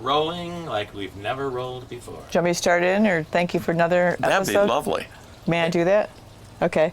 rolling like we've never rolled before. Do you want me to start in, or thank you for another episode? That'd be lovely. May I do that? Okay.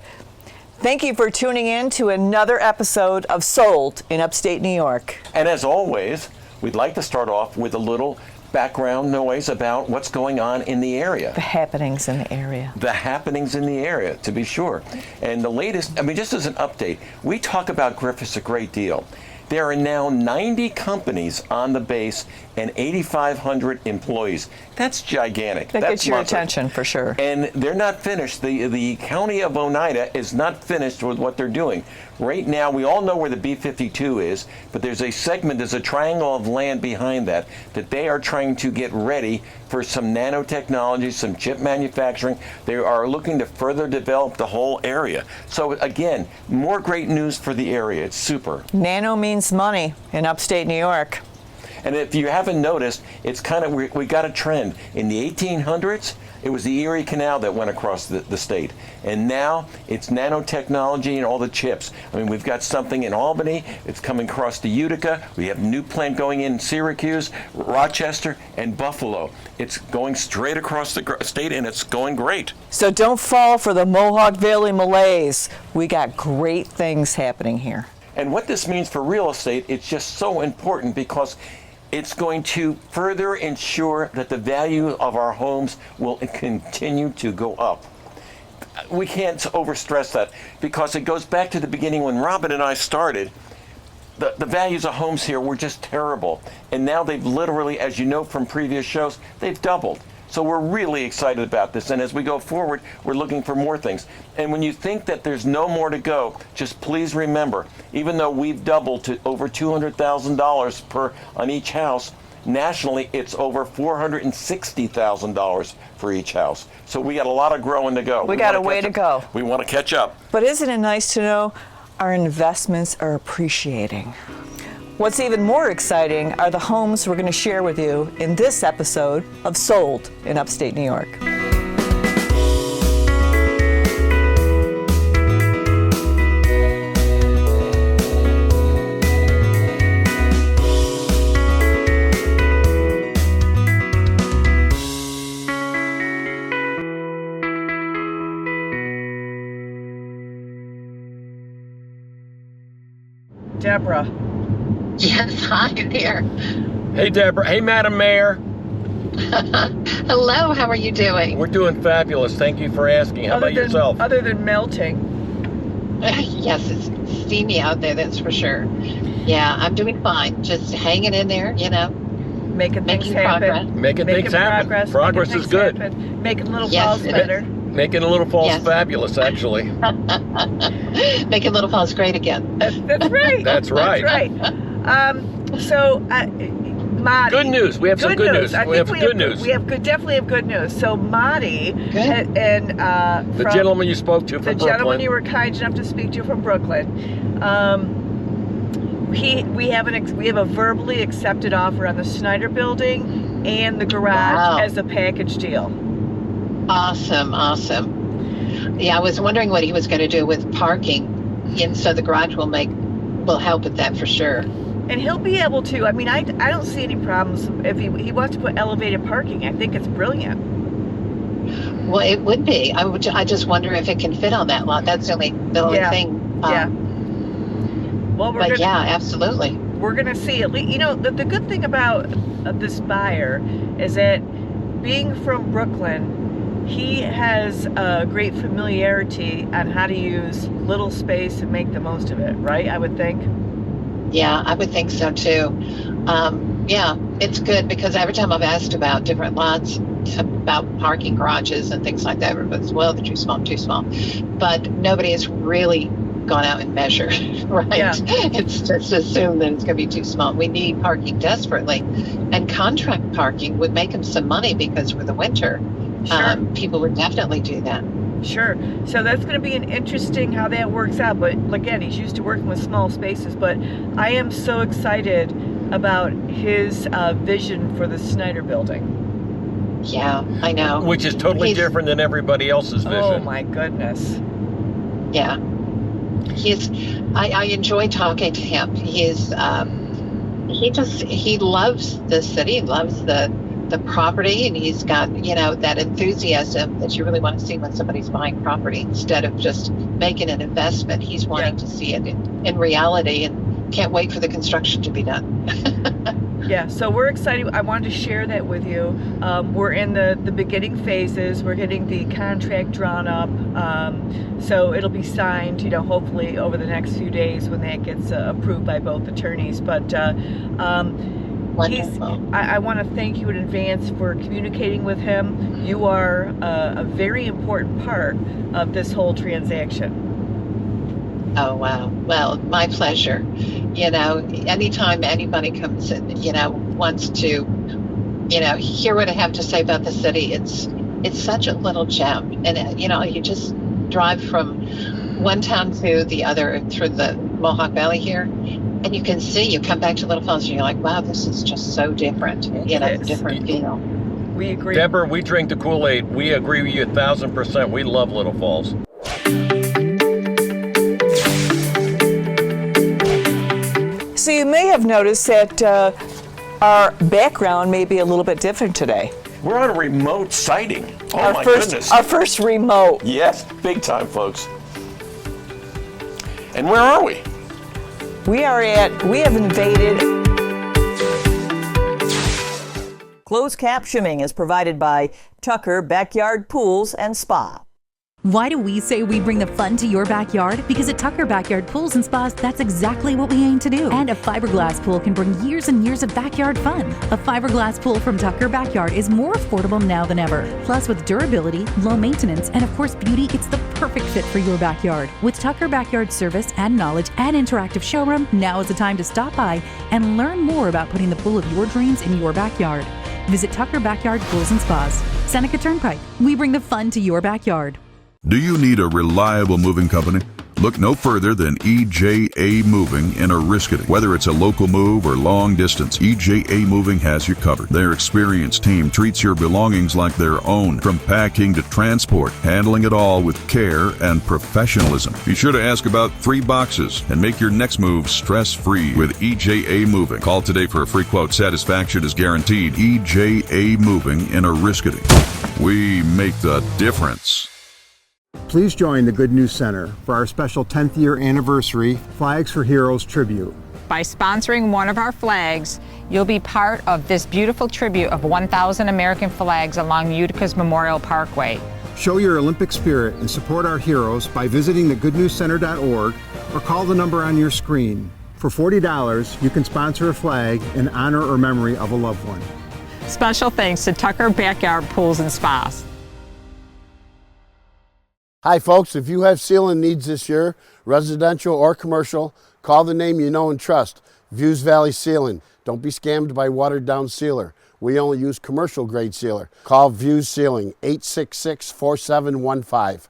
Thank you for tuning in to another episode of Sold in Upstate New York. And as always, we'd like to start off with a little background noise about what's going on in the area. The happenings in the area. The happenings in the area, to be sure. And the latest, just as an update, we talk about Griffiths a great deal. There are now 90 companies on the base and 8,500 employees. That's gigantic. That gets your attention for sure. And they're not finished. The county of Oneida is not finished with what they're doing. Right now, we all know where the B-52 is, but there's a segment, there's a triangle of land behind that they are trying to get ready for some nanotechnology, some chip manufacturing. They are looking to further develop the whole area. So again, more great news for the area. It's super. Nano means money in upstate New York. And if you haven't noticed, it's kind of, we got a trend. In the 1800s, it was the Erie Canal that went across the state. And now it's nanotechnology and all the chips. We've got something in Albany. It's coming across to Utica. We have a new plant going in Syracuse, Rochester, and Buffalo. It's going straight across the state, and it's going great. So don't fall for the Mohawk Valley malaise. We got great things happening here. And what this means for real estate, it's just so important because it's going to further ensure that the value of our homes will continue to go up. We can't overstress that because it goes back to the beginning when Robin and I started. The values of homes here were just terrible. And now they've literally, as you know from previous shows, they've doubled. So we're really excited about this. And as we go forward, we're looking for more things. And when you think that there's no more to go, just please remember, even though we've doubled to over $200,000 on each house, nationally it's over $460,000 for each house. So we got a lot of growing to go. We got a way to go. We want to catch up. But isn't it nice to know our investments are appreciating? What's even more exciting are the homes we're going to share with you in this episode of Sold in Upstate New York. Deborah. Yes, hi there. Hey, Deborah. Hey, Madam Mayor. Hello, how are you doing? We're doing fabulous. Thank you for asking. How about yourself? Other than melting. Yes, it's steamy out there, that's for sure. Yeah, I'm doing fine. Just hanging in there, Making things happen. Progress. Making things happen. Progress is good. Making little falls better. Making Little Falls fabulous, actually. Making Little Falls great again. That's right. That's right. That's right. Madi. Good news. We have some good news. We have good news. We definitely have good news. So Madi and the gentleman you spoke to from Brooklyn. The gentleman you were kind enough to speak to from Brooklyn. We have a verbally accepted offer on the Snyder Building and the garage as a package deal. Awesome. Yeah, I was wondering what he was going to do with parking, and so the garage will help with that for sure. And he'll be able to. I don't see any problems if he wants to put elevated parking. I think it's brilliant. Well, it would be. I just wonder if it can fit on that lot. That's the only thing. Well, absolutely. We're gonna see at least. The good thing about this buyer is that being from Brooklyn, he has a great familiarity on how to use little space and make the most of it, right? I would think. Yeah, I would think so too. It's good because every time I've asked about different lots, about parking garages and things like that, everybody's, well, they're too small. But nobody has really gone out and measured, right? Yeah. It's just assumed that it's going to be too small. We need parking desperately. And contract parking would make them some money because for the winter, people would definitely do that. Sure. So that's going to be an interesting how that works out. But again, he's used to working with small spaces. But I am so excited about his vision for the Snyder Building. Yeah, I know. Which is totally different than everybody else's vision. Oh my goodness. Yeah. I enjoy talking to him. He is he loves the city, loves the property, and he's got, that enthusiasm that you really want to see when somebody's buying property instead of just making an investment. He's wanting to see it in reality and can't wait for the construction to be done. Yeah, so we're excited. I wanted to share that with you. We're in the beginning phases. We're getting the contract drawn up. So it'll be signed, hopefully over the next few days when that gets approved by both attorneys. But I want to thank you in advance for communicating with him. You are a very important part of this whole transaction. Oh, wow. Well, my pleasure. Anytime anybody comes in, wants to, hear what I have to say about the city, it's such a little gem. And, you just drive from one town to the other through the Mohawk Valley here, and you can see, you come back to Little Falls and you're like, wow, this is just so different, different feel. We agree. Deborah, we drink the Kool-Aid. We agree with you 1,000%. We love Little Falls. So you may have noticed that our background may be a little bit different today. We're on a remote sighting. Oh, my goodness. Our first remote. Yes, big time, folks. And where are we? We have invaded. Closed captioning is provided by Tucker Backyard Pools and Spa. Why do we say we bring the fun to your backyard? Because at Tucker Backyard Pools and Spas, that's exactly what we aim to do. And a fiberglass pool can bring years and years of backyard fun. A fiberglass pool from Tucker Backyard is more affordable now than ever. Plus, with durability, low maintenance, and of course beauty, it's the perfect fit for your backyard. With Tucker Backyard service and knowledge and interactive showroom, now is the time to stop by and learn more about putting the pool of your dreams in your backyard. Visit Tucker Backyard Pools and Spas. Seneca Turnpike. We bring the fun to your backyard. Do you need a reliable moving company? Look no further than EJA Moving in Oriskany. Whether it's a local move or long distance, EJA Moving has you covered. Their experienced team treats your belongings like their own, from packing to transport, handling it all with care and professionalism. Be sure to ask about 3 boxes and make your next move stress-free with EJA Moving. Call today for a free quote. Satisfaction is guaranteed. EJA Moving in Oriskany. We make the difference. Please join the Good News Center for our special 10th year anniversary Flags for Heroes tribute. By sponsoring one of our flags, you'll be part of this beautiful tribute of 1,000 American flags along Utica's Memorial Parkway. Show your Olympic spirit and support our heroes by visiting thegoodnewscenter.org or call the number on your screen. For $40, you can sponsor a flag in honor or memory of a loved one. Special thanks to Tucker Backyard Pools and Spas. Hi folks, if you have sealing needs this year, residential or commercial, call the name you know and trust, Views Valley Sealing. Don't be scammed by watered down sealer. We only use commercial grade sealer. Call Views Sealing, 866-4715.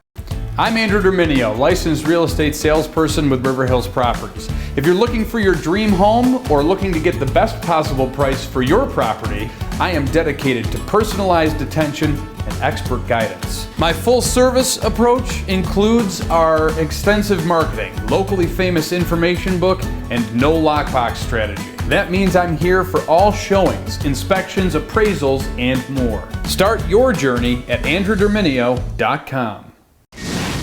I'm Andrew Derminio, licensed real estate salesperson with River Hills Properties. If you're looking for your dream home or looking to get the best possible price for your property, I am dedicated to personalized attention and expert guidance. My full service approach includes our extensive marketing, locally famous information book, and no lockbox strategy. That means I'm here for all showings, inspections, appraisals, and more. Start your journey at andrewderminio.com.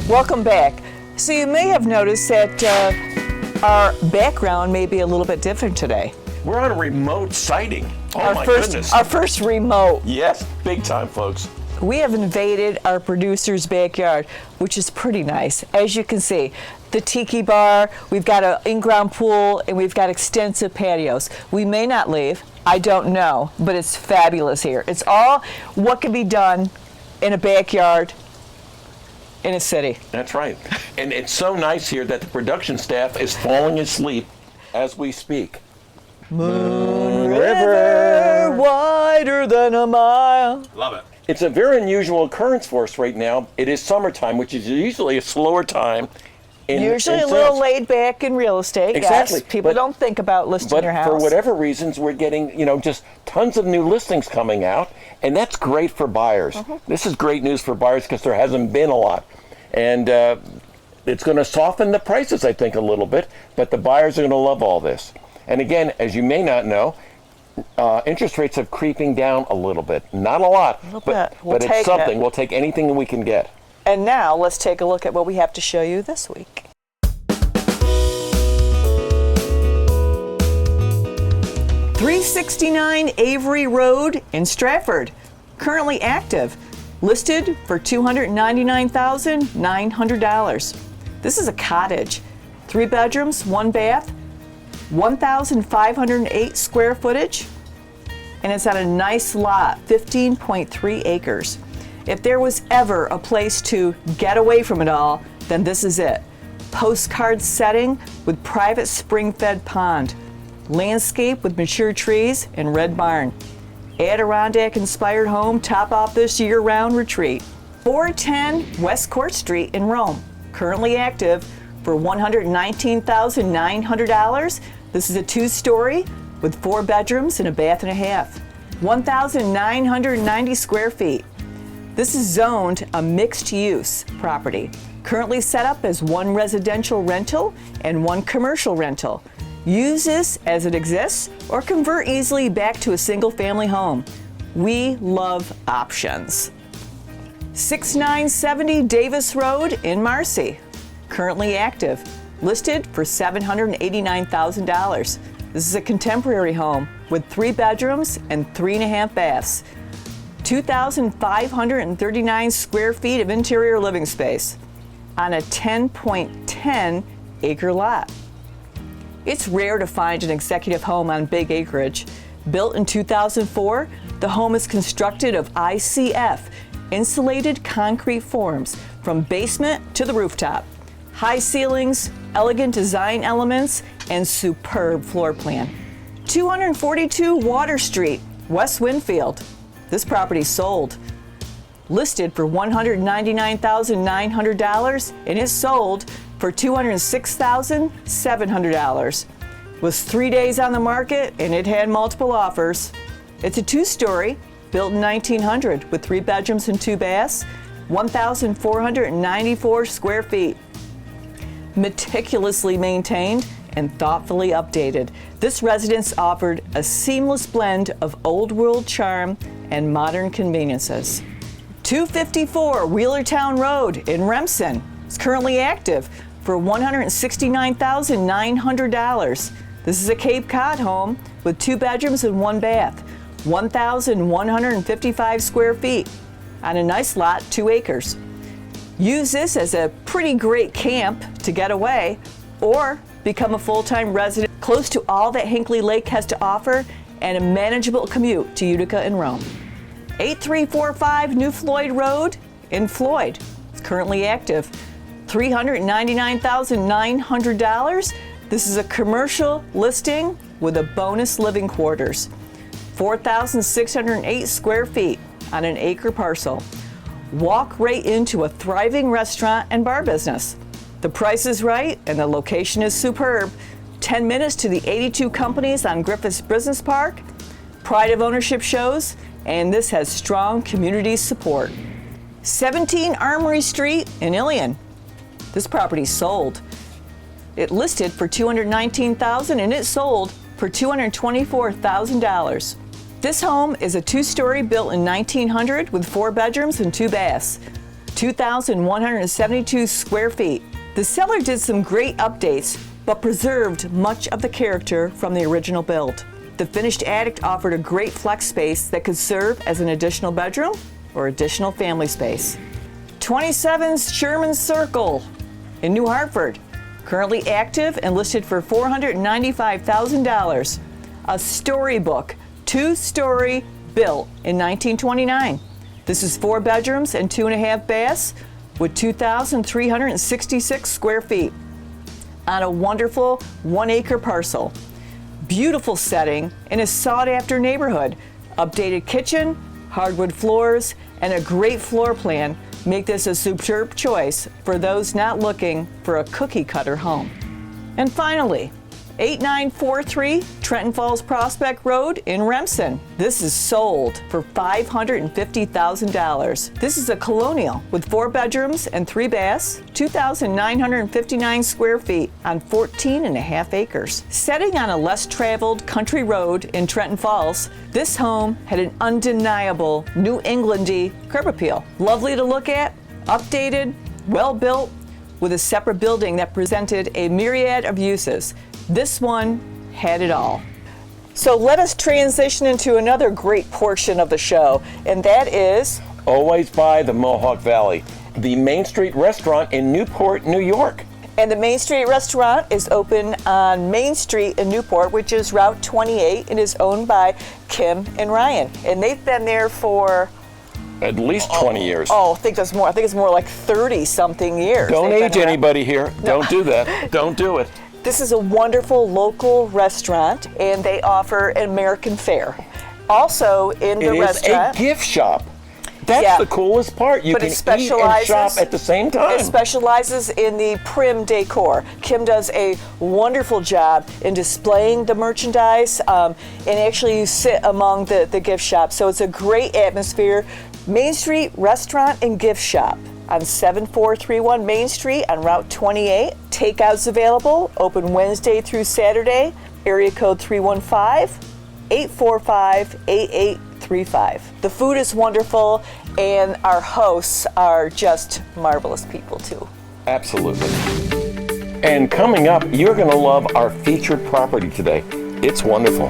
Welcome back. So you may have noticed that our background may be a little bit different today. We're on a remote sighting. Oh, my goodness. Our first remote. Yes, big time, folks. We have invaded our producer's backyard, which is pretty nice. As you can see, the tiki bar, we've got an in-ground pool, and we've got extensive patios. We may not leave, I don't know, but it's fabulous here. It's all what can be done in a backyard in a city. That's right. And it's so nice here that the production staff is falling asleep as we speak. Moon River, wider than a mile. Love it. It's a very unusual occurrence for us right now. It is summertime, which is usually a slower time. Usually a little laid back in real estate. Exactly. Yes. People don't think about listing your house. But for whatever reasons, we're getting, just tons of new listings coming out, and that's great for buyers. This is great news for buyers because there hasn't been a lot. And it's going to soften the prices, I think, a little bit, but the buyers are going to love all this. And again, as you may not know, interest rates are creeping down a little bit. Not a lot, but it's something. We'll take anything we can get. And now let's take a look at what we have to show you this week. 369 Avery Road in Stratford, currently active, listed for $299,900. This is a cottage, 3 bedrooms, 1 bath, 1,508 square footage, and it's on a nice lot, 15.3 acres. If there was ever a place to get away from it all, then this is it. Postcard setting with private spring-fed pond, landscape with mature trees and red barn. Adirondack-inspired home top off this year-round retreat. 410 West Court Street in Rome, currently active for $119,900. This is a 2-story with 4 bedrooms and a bath and a half. 1,990 square feet. This is zoned a mixed-use property, currently set up as 1 residential rental and 1 commercial rental. Use this as it exists or convert easily back to a single-family home. We love options. 6970 Davis Road in Marcy, currently active, listed for $789,000. This is a contemporary home with 3 bedrooms and 3.5 baths. 2,539 square feet of interior living space on a 10.10 acre lot. It's rare to find an executive home on big acreage. Built in 2004, the home is constructed of ICF, insulated concrete forms, from basement to the rooftop. High ceilings, elegant design elements, and superb floor plan. 242 Water Street, West Winfield. This property sold. Listed for $199,900 and is sold for $206,700. Was 3 days on the market and it had multiple offers. It's a 2-story, built in 1900 with 3 bedrooms and 2 baths, 1,494 square feet. Meticulously maintained and thoughtfully updated, this residence offered a seamless blend of old world charm and modern conveniences. 254 Wheelertown Road in Remsen is currently active for $169,900. This is a Cape Cod home with 2 bedrooms and 1 bath, 1,155 square feet on a nice lot, 2 acres. Use this as a pretty great camp to get away or become a full-time resident close to all that Hinckley Lake has to offer and a manageable commute to Utica and Rome. 8345 New Floyd Road in Floyd. It's currently active. $399,900. This is a commercial listing with a bonus living quarters. 4,608 square feet on an acre parcel. Walk right into a thriving restaurant and bar business. The price is right and the location is superb. 10 minutes to the 82 companies on Griffith's Business Park. Pride of ownership shows, and this has strong community support. 17 Armory Street in Ilion. This property sold. It listed for $219,000 and it sold for $224,000. This home is a 2-story built in 1900 with 4 bedrooms and 2 baths, 2,172 square feet. The seller did some great updates, but preserved much of the character from the original build. The finished attic offered a great flex space that could serve as an additional bedroom or additional family space. 27 Sherman Circle in New Hartford, currently active and listed for $495,000. A storybook, 2-story, built in 1929. This is 4 bedrooms and 2.5 baths with 2,366 square feet on a wonderful 1-acre parcel. Beautiful setting in a sought-after neighborhood. Updated kitchen, hardwood floors, and a great floor plan make this a superb choice for those not looking for a cookie-cutter home. And finally, 8943 Trenton Falls Prospect Road in Remsen. This is sold for $550,000. This is a colonial with 4 bedrooms and 3 baths, 2,959 square feet on 14.5 acres. Setting on a less traveled country road in Trenton Falls, this home had an undeniable New Englandy curb appeal. Lovely to look at, updated, well built, with a separate building that presented a myriad of uses. This one had it all. So let us transition into another great portion of the show, and that is Always by the Mohawk Valley, the Main Street restaurant in Newport, New York. And the Main Street restaurant is open on Main Street in Newport, which is Route 28, and is owned by Kim and Ryan. And they've been there for At least 20 years. I think that's more. I think it's more like 30-something years. Don't They've age been around. anybody here. Don't do that. Don't do it. This is a wonderful local restaurant, and they offer an American fare. Also in the It is restaurant, a gift shop. That's Yeah. the coolest part. You But can it eat and specializes- shop at the same time. It specializes in the prim decor. Kim does a wonderful job in displaying the merchandise, and actually you sit among the gift shop. So it's a great atmosphere. Main Street Restaurant and Gift Shop on 7431 Main Street on Route 28. Takeouts available, open Wednesday through Saturday, area code 315-845-8835. The food is wonderful, and our hosts are just marvelous people too. Absolutely. And coming up, you're going to love our featured property today. It's wonderful.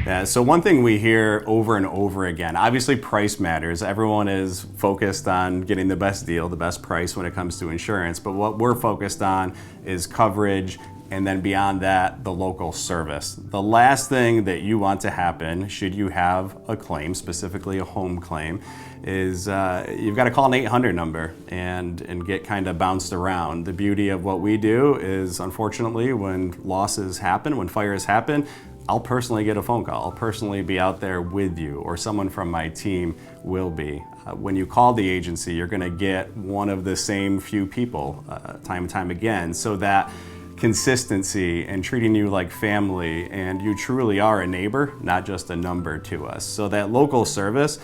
Yeah, so one thing we hear over and over again, obviously price matters. Everyone is focused on getting the best deal, the best price when it comes to insurance, but what we're focused on is coverage, and then beyond that, the local service. The last thing that you want to happen, should you have a claim, specifically a home claim, is you've got to call an 800 number and get kind of bounced around. The beauty of what we do is, unfortunately, when losses happen, when fires happen, I'll personally get a phone call. I'll personally be out there with you, or someone from my team will be. When you call the agency, you're gonna get one of the same few people time and time again, so that consistency and treating you like family, and you truly are a neighbor, not just a number to us. So that local service,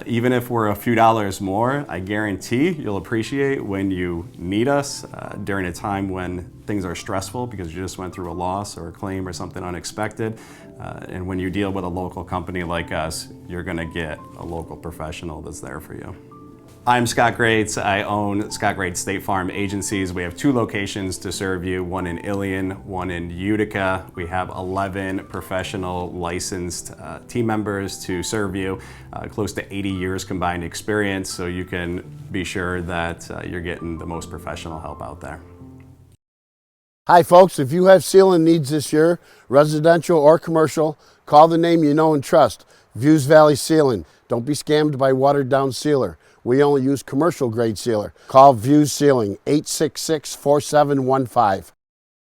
even if we're a few dollars more, I guarantee you'll appreciate when you need us during a time when things are stressful because you just went through a loss or a claim or something unexpected. And when you deal with a local company like us, you're gonna get a local professional that's there for you. I'm Scott Grates. I own Scott Grates State Farm Agencies. We have 2 locations to serve you, one in Ilion, one in Utica. We have 11 professional licensed team members to serve you, close to 80 years combined experience, so you can be sure that you're getting the most professional help out there. Hi folks, if you have sealing needs this year, residential or commercial, call the name you know and trust, Views Valley Sealing. Don't be scammed by watered down sealer. We only use commercial grade sealer. Call Views Sealing, 866-4715.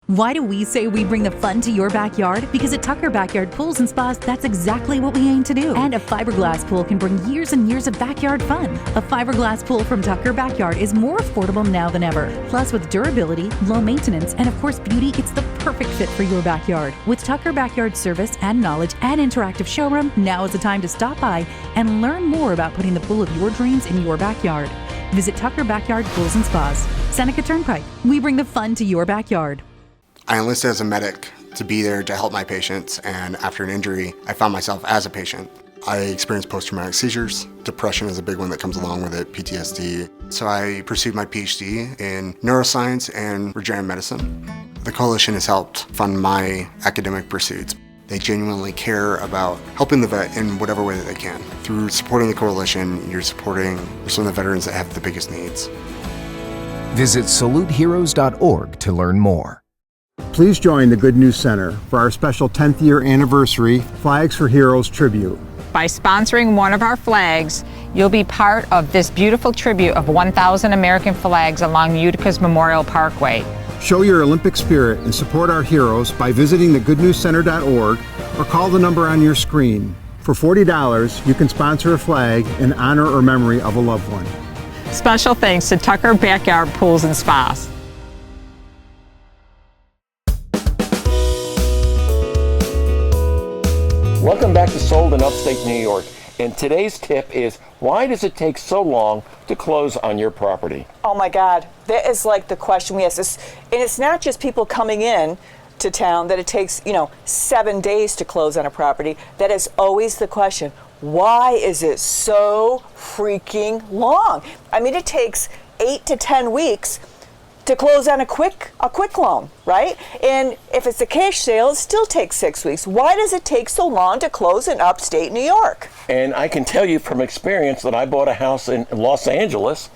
Why do we say we bring the fun to your backyard? Because at Tucker Backyard Pools and Spas, that's exactly what we aim to do. And a fiberglass pool can bring years and years of backyard fun. A fiberglass pool from Tucker Backyard is more affordable now than ever. Plus, with durability, low maintenance, and of course beauty, it's the perfect fit for your backyard. With Tucker Backyard service and knowledge and interactive showroom, now is the time to stop by and learn more about putting the pool of your dreams in your backyard. Visit Tucker Backyard Pools and Spas. Seneca Turnpike. We bring the fun to your backyard. I enlisted as a medic to be there to help my patients, and after an injury, I found myself as a patient. I experienced post-traumatic seizures. Depression is a big one that comes along with it, PTSD. So I pursued my PhD in neuroscience and regenerative medicine. The coalition has helped fund my academic pursuits. They genuinely care about helping the vet in whatever way that they can. Through supporting the coalition, you're supporting some of the veterans that have the biggest needs. Visit saluteheroes.org to learn more. Please join the Good News Center for our special 10th year anniversary Flags for Heroes tribute. By sponsoring one of our flags, you'll be part of this beautiful tribute of 1,000 American flags along Utica's Memorial Parkway. Show your Olympic spirit and support our heroes by visiting thegoodnewscenter.org or call the number on your screen. For $40, you can sponsor a flag in honor or memory of a loved one. Special thanks to Tucker Backyard Pools and Spas. Welcome back to Sold in Upstate New York. And today's tip is, why does it take so long to close on your property? Oh my God, that is like the question we ask. And it's not just people coming in to town that it takes, 7 days to close on a property. That is always the question. Why is it so freaking long? I mean, it takes 8 to 10 weeks to close on a quick loan, right? And if it's a cash sale, it still takes 6 weeks. Why does it take so long to close in upstate New York? And I can tell you from experience that I bought a house in Los Angeles,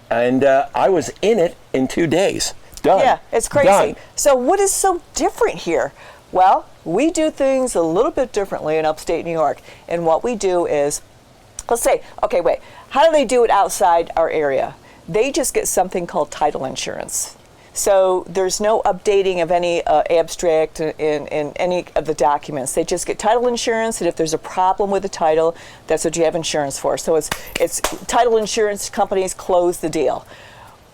and I was in it in 2 days. Done. Yeah, it's crazy. Done. So what is so different here? Well, we do things a little bit differently in upstate New York. And what we do is, let's say, okay, wait, how do they do it outside our area? They just get something called title insurance. So there's no updating of any abstract in any of the documents. They just get title insurance, and if there's a problem with the title, that's what you have insurance for. So it's title insurance companies close the deal.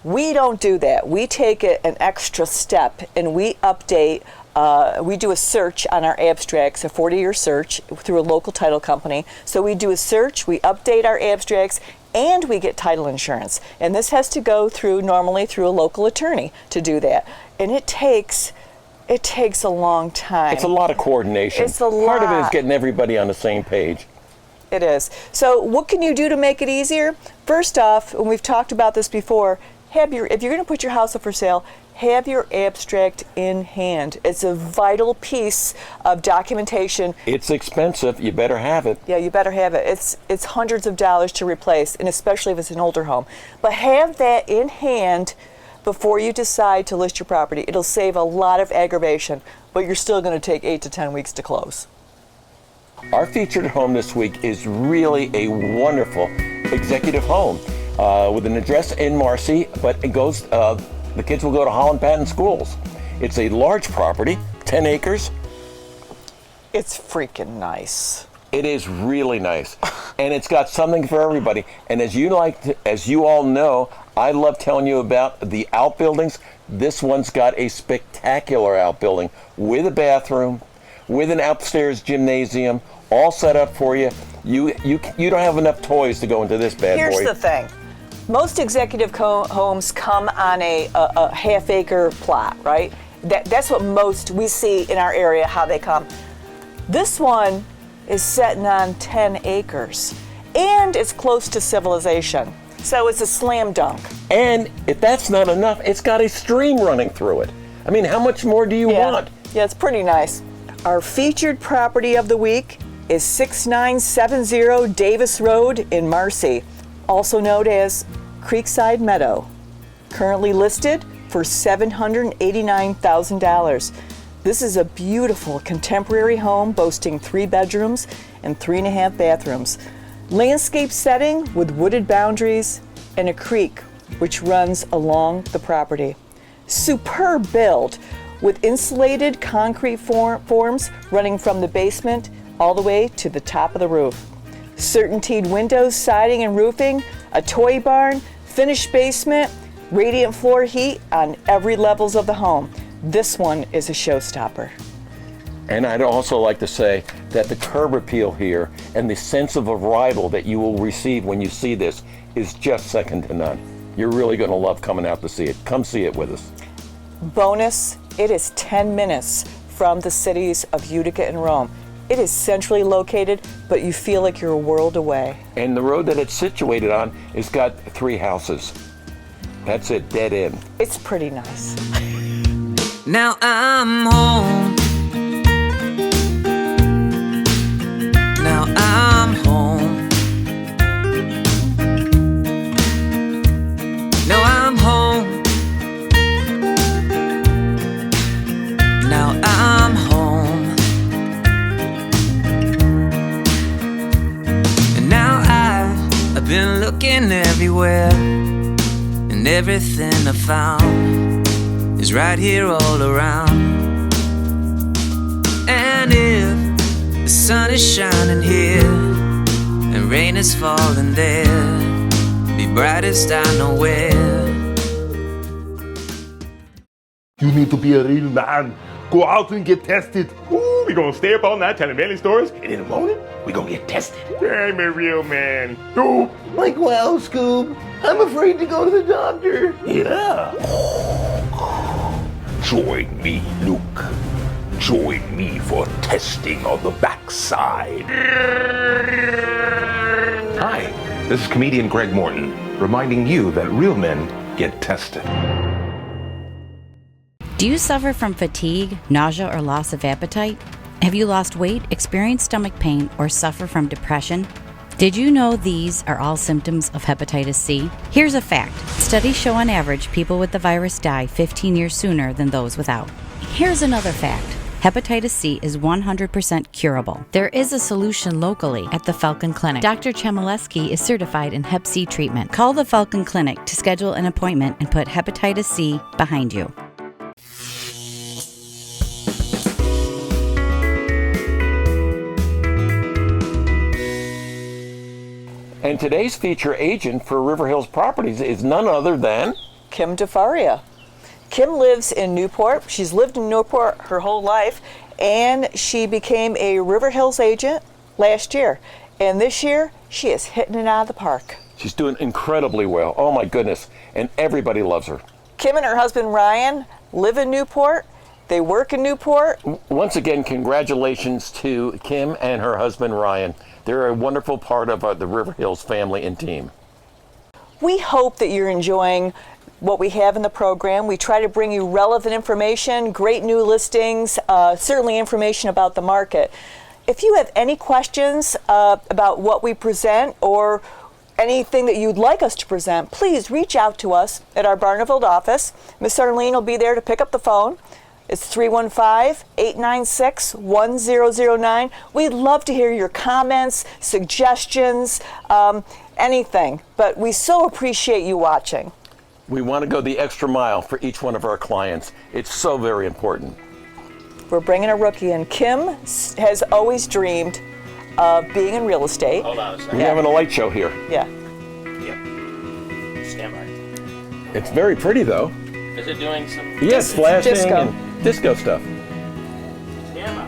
We don't do that. We take it an extra step, and we update. We do a search on our abstracts, a 40-year search through a local title company. So we do a search, we update our abstracts, and we get title insurance. And this has to go normally through a local attorney to do that. And it takes a long time. It's a lot of coordination. It's a lot. Part of it is getting everybody on the same page. It is. So what can you do to make it easier? First off, and we've talked about this before, if you're going to put your house up for sale, have your abstract in hand. It's a vital piece of documentation. It's expensive. You better have it. Yeah, you better have it. It's hundreds of dollars to replace, and especially if it's an older home. But have that in hand before you decide to list your property. It'll save a lot of aggravation, but you're still going to take 8 to 10 weeks to close. Our featured home this week is really a wonderful executive home with an address in Marcy, but it goes. The kids will go to Holland Patton schools. It's a large property, 10 acres. It's freaking nice. It is really nice, and it's got something for everybody. And as you all know, I love telling you about the outbuildings. This one's got a spectacular outbuilding with a bathroom, with an upstairs gymnasium, all set up for you. You don't have enough toys to go into this bad boy. Here's the thing. Most executive homes come on a half-acre plot, right? That's what most we see in our area, how they come. This one is sitting on 10 acres, and it's close to civilization. So it's a slam dunk. And if that's not enough, it's got a stream running through it. I mean, how much more do you want? Yeah, it's pretty nice. Our featured property of the week is 6970 Davis Road in Marcy, also known as Creekside Meadow, currently listed for $789,000. This is a beautiful contemporary home boasting 3 bedrooms and 3.5 bathrooms. Landscape setting with wooded boundaries and a creek which runs along the property. Superb build with insulated concrete forms running from the basement all the way to the top of the roof. Certainteed windows, siding, and roofing, a toy barn, finished basement, radiant floor heat on every levels of the home. This one is a showstopper. And I'd also like to say that the curb appeal here and the sense of arrival that you will receive when you see this is just second to none. You're really going to love coming out to see it. Come see it with us. Bonus, it is 10 minutes from the cities of Utica and Rome. It is centrally located, but you feel like you're a world away. And the road that it's situated on has got 3 houses. That's it, dead end. It's pretty nice. Now I'm home. Now I'm home. Now I'm home. Now I'm home. And now I've been looking everywhere, and everything I found is right here all around. And if the sun is shining here and rain is falling there, the brightest I know where. You need to be a real man go out and get tested. Ooh, we gonna stay up all night telling many stories, and in the morning, we gonna get tested. I'm a real man. Ooh. Like, wow, Scoob, I'm afraid to go to the doctor. Yeah. Join me, Luke. Join me for testing on the backside. Hi, this is comedian Greg Morton, reminding you that real men get tested. Do you suffer from fatigue, nausea, or loss of appetite? Have you lost weight, experienced stomach pain, or suffer from depression? Did you know these are all symptoms of hepatitis C? Here's a fact. Studies show on average people with the virus die 15 years sooner than those without. Here's another fact. Hepatitis C is 100% curable. There is a solution locally at the Falcon Clinic. Dr. Chmielewski is certified in Hep C treatment. Call the Falcon Clinic to schedule an appointment and put hepatitis C behind you. And today's feature agent for River Hills Properties is none other than Kim DeFaria. Kim lives in Newport. She's lived in Newport her whole life, and she became a River Hills agent last year. And this year, she is hitting it out of the park. She's doing incredibly well. Oh my goodness. And everybody loves her. Kim and her husband Ryan live in Newport. They work in Newport. Once again, congratulations to Kim and her husband Ryan. They're a wonderful part of the River Hills family and team. We hope that you're enjoying what we have in the program. We try to bring you relevant information, great new listings, certainly information about the market. If you have any questions about what we present or anything that you'd like us to present, please reach out to us at our Barneveld office. Miss Arlene will be there to pick up the phone. It's 315-896-1009. We'd love to hear your comments, suggestions, anything. But we so appreciate you watching. We want to go the extra mile for each one of our clients. It's so very important. We're bringing a rookie in. Kim has always dreamed of being in real estate. Hold on a second. We're having a light show here. Yeah. Yep. Stand by. It's very pretty though. Is it doing some? Yes, flashing disco. and disco stuff. Stand by.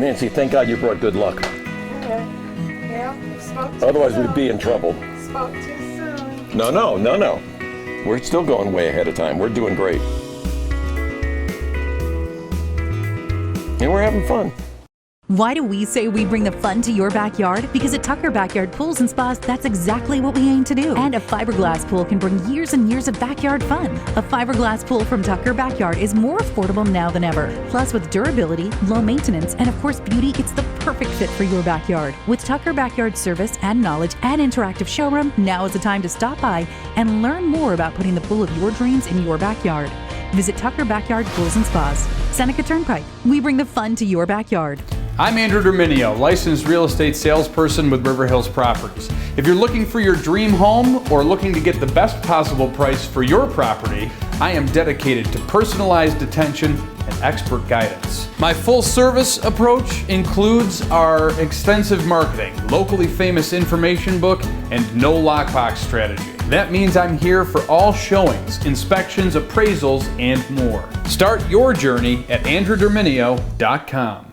Nancy, thank God you brought good luck. Yeah, spoke too Otherwise soon. we'd be in trouble. Spoke too soon. No. We're still going way ahead of time. We're doing great. And we're having fun. Why do we say we bring the fun to your backyard? Because at Tucker Backyard Pools and Spas, that's exactly what we aim to do. And a fiberglass pool can bring years and years of backyard fun. A fiberglass pool from Tucker Backyard is more affordable now than ever. Plus, with durability, low maintenance, and of course beauty, it's the perfect fit for your backyard. With Tucker Backyard service and knowledge and interactive showroom, now is the time to stop by and learn more about putting the pool of your dreams in your backyard. Visit Tucker Backyard Pools and Spas. Seneca Turnpike. We bring the fun to your backyard. I'm Andrew Dominio, licensed real estate salesperson with River Hills Properties. If you're looking for your dream home or looking to get the best possible price for your property, I am dedicated to personalized attention and expert guidance. My full service approach includes our extensive marketing, locally famous information book, and no lockbox strategy. That means I'm here for all showings, inspections, appraisals, and more. Start your journey at andrewdominio.com.